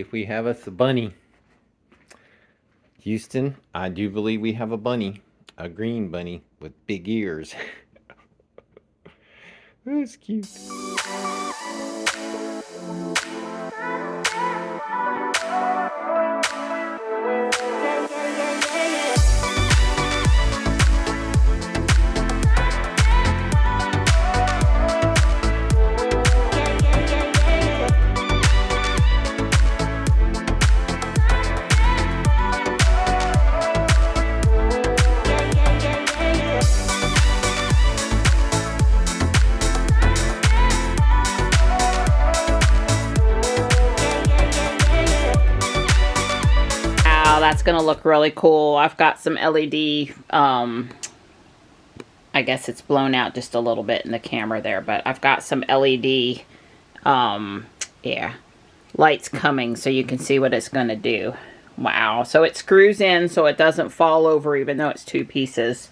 believe we have us a bunny. Houston, I do believe we have a bunny. A green bunny with big ears. That's cute. That's gonna look really cool. I've got some LED, I guess it's blown out just a little bit in the camera there, but I've got some LED, yeah, lights coming so you can see what it's gonna do. Wow, so it screws in so it doesn't fall over even though it's two pieces.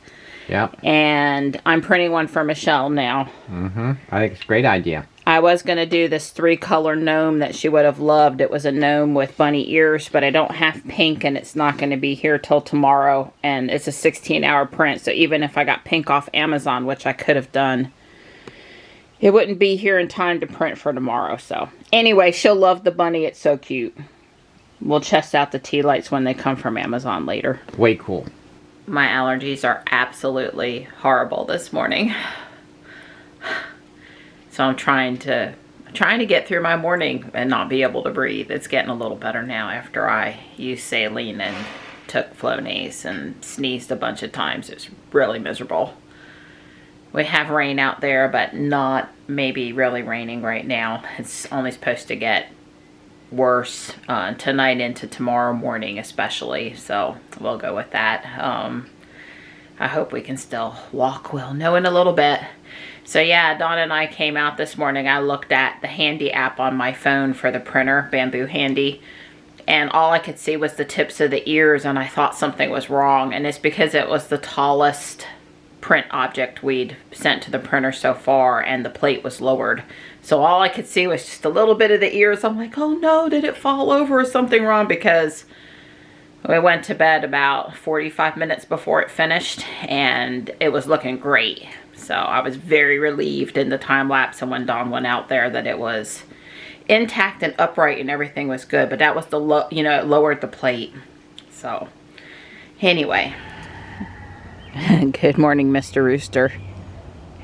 Yeah. And I'm printing one for Michelle now. I think it's a great idea. I was going to do this 3-color gnome that she would have loved. It was a gnome with bunny ears, but I don't have pink and it's not going to be here till tomorrow. And it's a 16-hour print, so even if I got pink off Amazon, which I could have done, it wouldn't be here in time to print for tomorrow. So anyway, she'll love the bunny. It's so cute. We'll test out the tea lights when they come from Amazon later. Way cool. My allergies are absolutely horrible this morning. So I'm trying to get through my morning and not be able to breathe. It's getting a little better now after I used saline and took Flonase and sneezed a bunch of times. It's really miserable. We have rain out there, but not maybe really raining right now. It's only supposed to get worse tonight into tomorrow morning especially. So we'll go with that. I hope we can still walk. We'll know in a little bit. So yeah, Dawn and I came out this morning. I looked at the Handy app on my phone for the printer, Bamboo Handy, and all I could see was the tips of the ears, and I thought something was wrong, and it's because it was the tallest print object we'd sent to the printer so far, and the plate was lowered. So all I could see was just a little bit of the ears. I'm like, oh no, did it fall over or something wrong? Because we went to bed about 45 minutes before it finished, and it was looking great. So I was very relieved in the time lapse and when Dawn went out there that it was intact and upright and everything was good. But that was the it lowered the plate. So anyway, good morning, Mr. Rooster.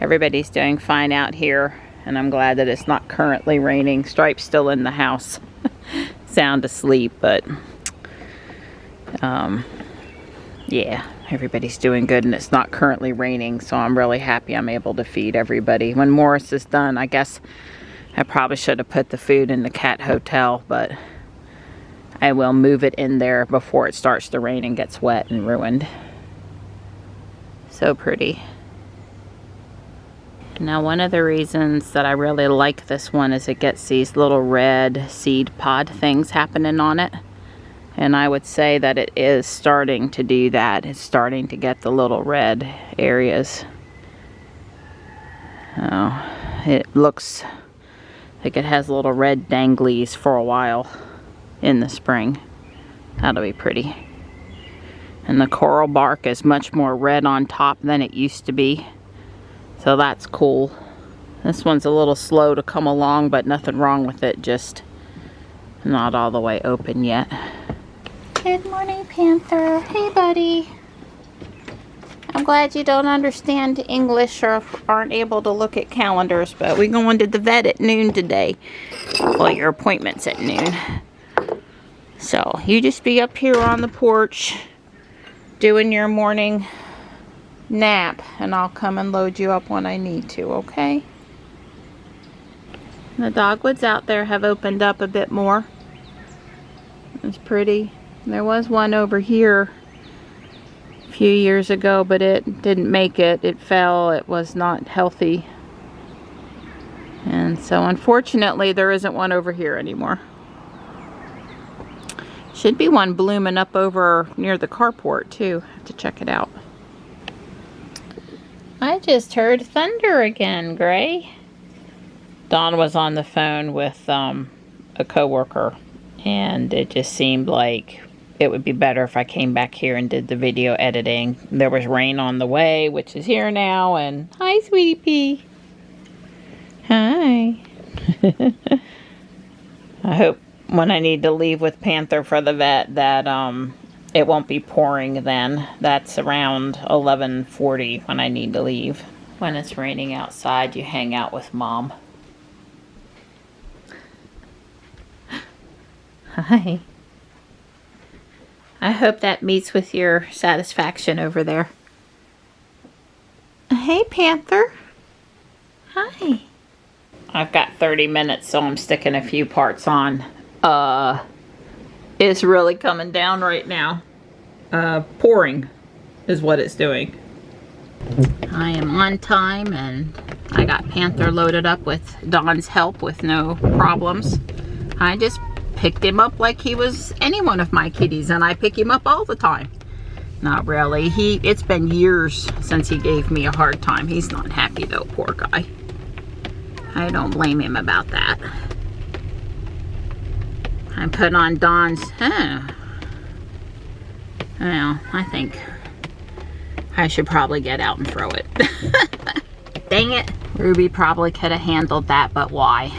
Everybody's doing fine out here, and I'm glad that it's not currently raining. Stripe's still in the house, sound asleep, but yeah, everybody's doing good and it's not currently raining, so I'm really happy I'm able to feed everybody. When Morris is done, I guess I probably should have put the food in the cat hotel, but I will move it in there before it starts to rain and gets wet and ruined. So pretty. Now, one of the reasons that I really like this one is it gets these little red seed pod things happening on it. And I would say that it is starting to do that. It's starting to get the little red areas. Oh, it looks like it has little red danglies for a while in the spring. That'll be pretty. And the coral bark is much more red on top than it used to be. So that's cool. This one's a little slow to come along, but nothing wrong with it. Just not all the way open yet. Good morning, Panther. Hey, buddy. I'm glad you don't understand English or aren't able to look at calendars, but we're going to the vet at noon today. Well, your appointment's at noon. So you just be up here on the porch doing your morning nap, and I'll come and load you up when I need to, okay? The dogwoods out there have opened up a bit more. It's pretty. There was one over here a few years ago, but it didn't make it. It fell. It was not healthy. And so unfortunately there isn't one over here anymore. Should be one blooming up over near the carport too. Have to check it out. I just heard thunder again, Gray. Dawn was on the phone with a coworker, And it just seemed like it would be better if I came back here and did the video editing. There was rain on the way, which is here now. And hi, sweetie pea. Hi. I hope when I need to leave with Panther for the vet that it won't be pouring then. That's around 11:40 when I need to leave. When it's raining outside, you hang out with Mom. Hi. I hope that meets with your satisfaction over there. Hey, Panther. Hi. I've got 30 minutes, so I'm sticking a few parts on. It's really coming down right now. Pouring is what it's doing. I am on time, and I got Panther loaded up with Dawn's help with no problems. I just picked him up like he was any one of my kitties, and I pick him up all the time. Not really. It's been years since he gave me a hard time. He's not happy though, poor guy. I don't blame him about that. I put on Dawn's, well, I think I should probably get out and throw it. Dang it. Ruby probably could have handled that, but why?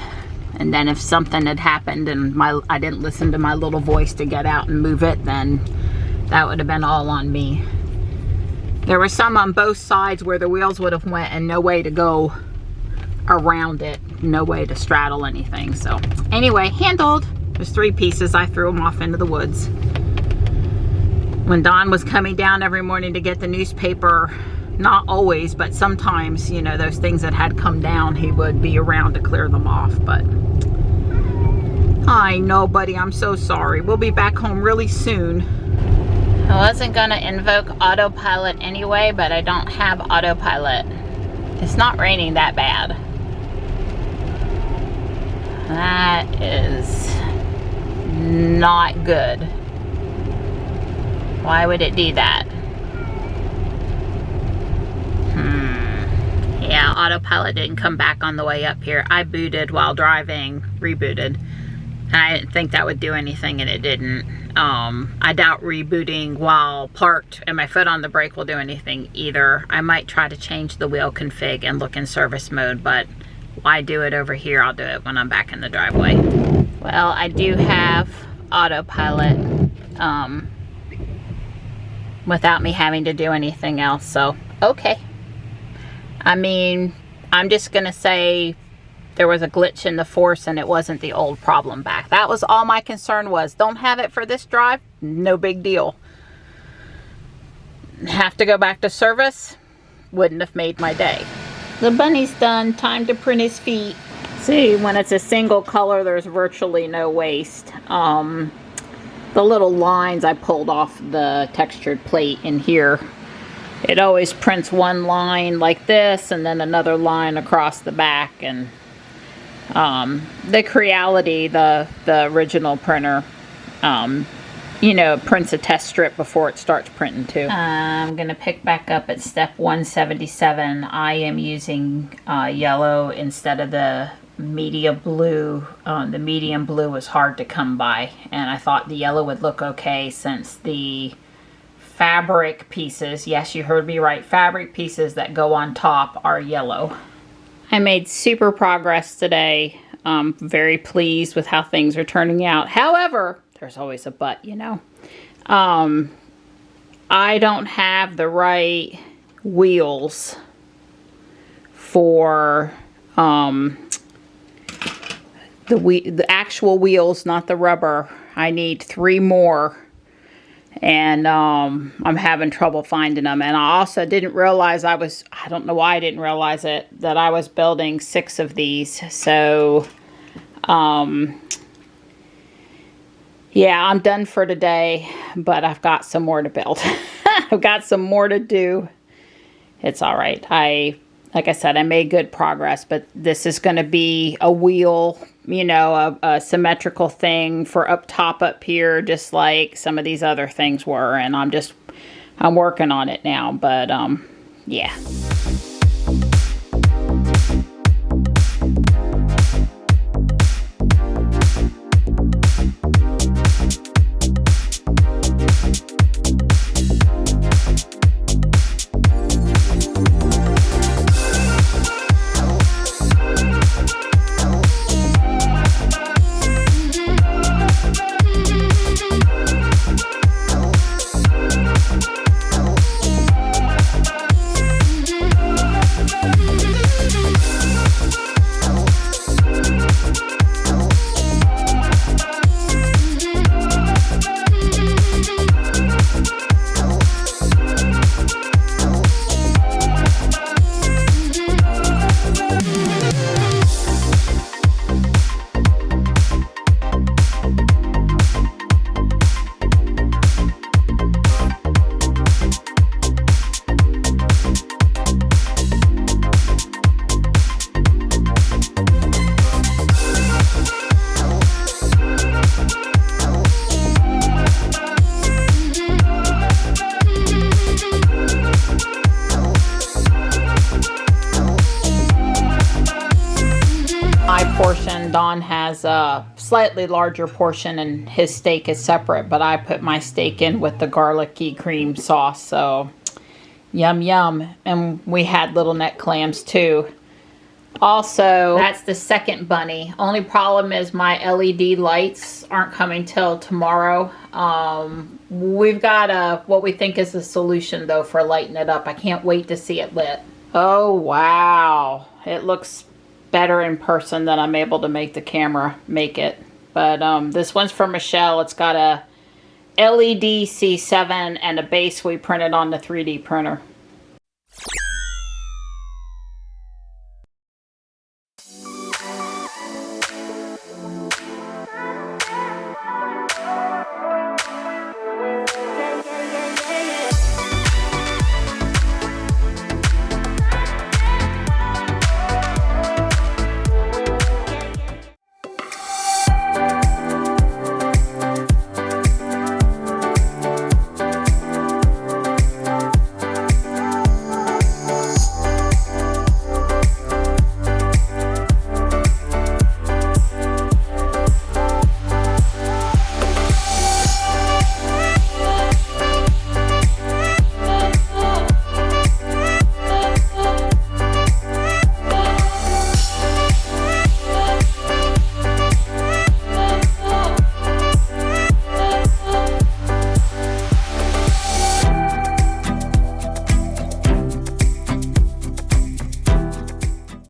And then if something had happened and I didn't listen to my little voice to get out and move it, then that would have been all on me. There were some on both sides where the wheels would have went and no way to go around it. No way to straddle anything. So anyway, handled. There's 3 pieces. I threw them off into the woods. When Dawn was coming down every morning to get the newspaper, not always, but sometimes, you know, those things that had come down, he would be around to clear them off. But I know, buddy, I'm so sorry. We'll be back home really soon. I wasn't gonna invoke autopilot anyway, but I don't have autopilot. It's not raining that bad. That is not good. Why would it do that? Yeah, autopilot didn't come back on the way up here. I booted while driving, rebooted. I didn't think that would do anything, and it didn't. I doubt rebooting while parked and my foot on the brake will do anything either. I might try to change the wheel config and look in service mode, but why do it over here? I'll do it when I'm back in the driveway. Well, I do have autopilot without me having to do anything else, so okay. I mean, I'm just gonna say there was a glitch in the force and it wasn't the old problem back. That was all my concern was. Don't have it for this drive, no big deal. Have to go back to service, wouldn't have made my day. The bunny's done, time to print his feet. See, when it's a single color, there's virtually no waste. The little lines I pulled off the textured plate in here, it always prints one line like this and then another line across the back. And the Creality, the original printer, you know, prints a test strip before it starts printing too. I'm gonna pick back up at step 177. I am using yellow instead of the medium blue. The medium blue was hard to come by, and I thought the yellow would look okay since the fabric pieces, yes, you heard me right, fabric pieces that go on top are yellow. I made super progress today. Very pleased with how things are turning out. However, there's always a but, you know. I don't have the right wheels for the actual wheels, not the rubber. I need 3 more. And I'm having trouble finding them. And I also didn't realize I don't know why I didn't realize it, that I was building 6 of these. So, yeah, I'm done for today, but I've got some more to build. I've got some more to do. It's all right. Like I said, I made good progress, but this is going to be a wheel, you know, a symmetrical thing for up top up here, just like some of these other things were. And I'm working on it now, but yeah. portion. Don has a slightly larger portion and his steak is separate, but I put my steak in with the garlicky cream sauce, so yum yum. And we had little neck clams too. Also, that's the second bunny. Only problem is my LED lights aren't coming till tomorrow. We've got what we think is a solution though for lighting it up. I can't wait to see it lit. Oh wow, it looks better in person than I'm able to make the camera make it. But this one's for Michelle. It's got a LED C7 and a base we printed on the 3D printer.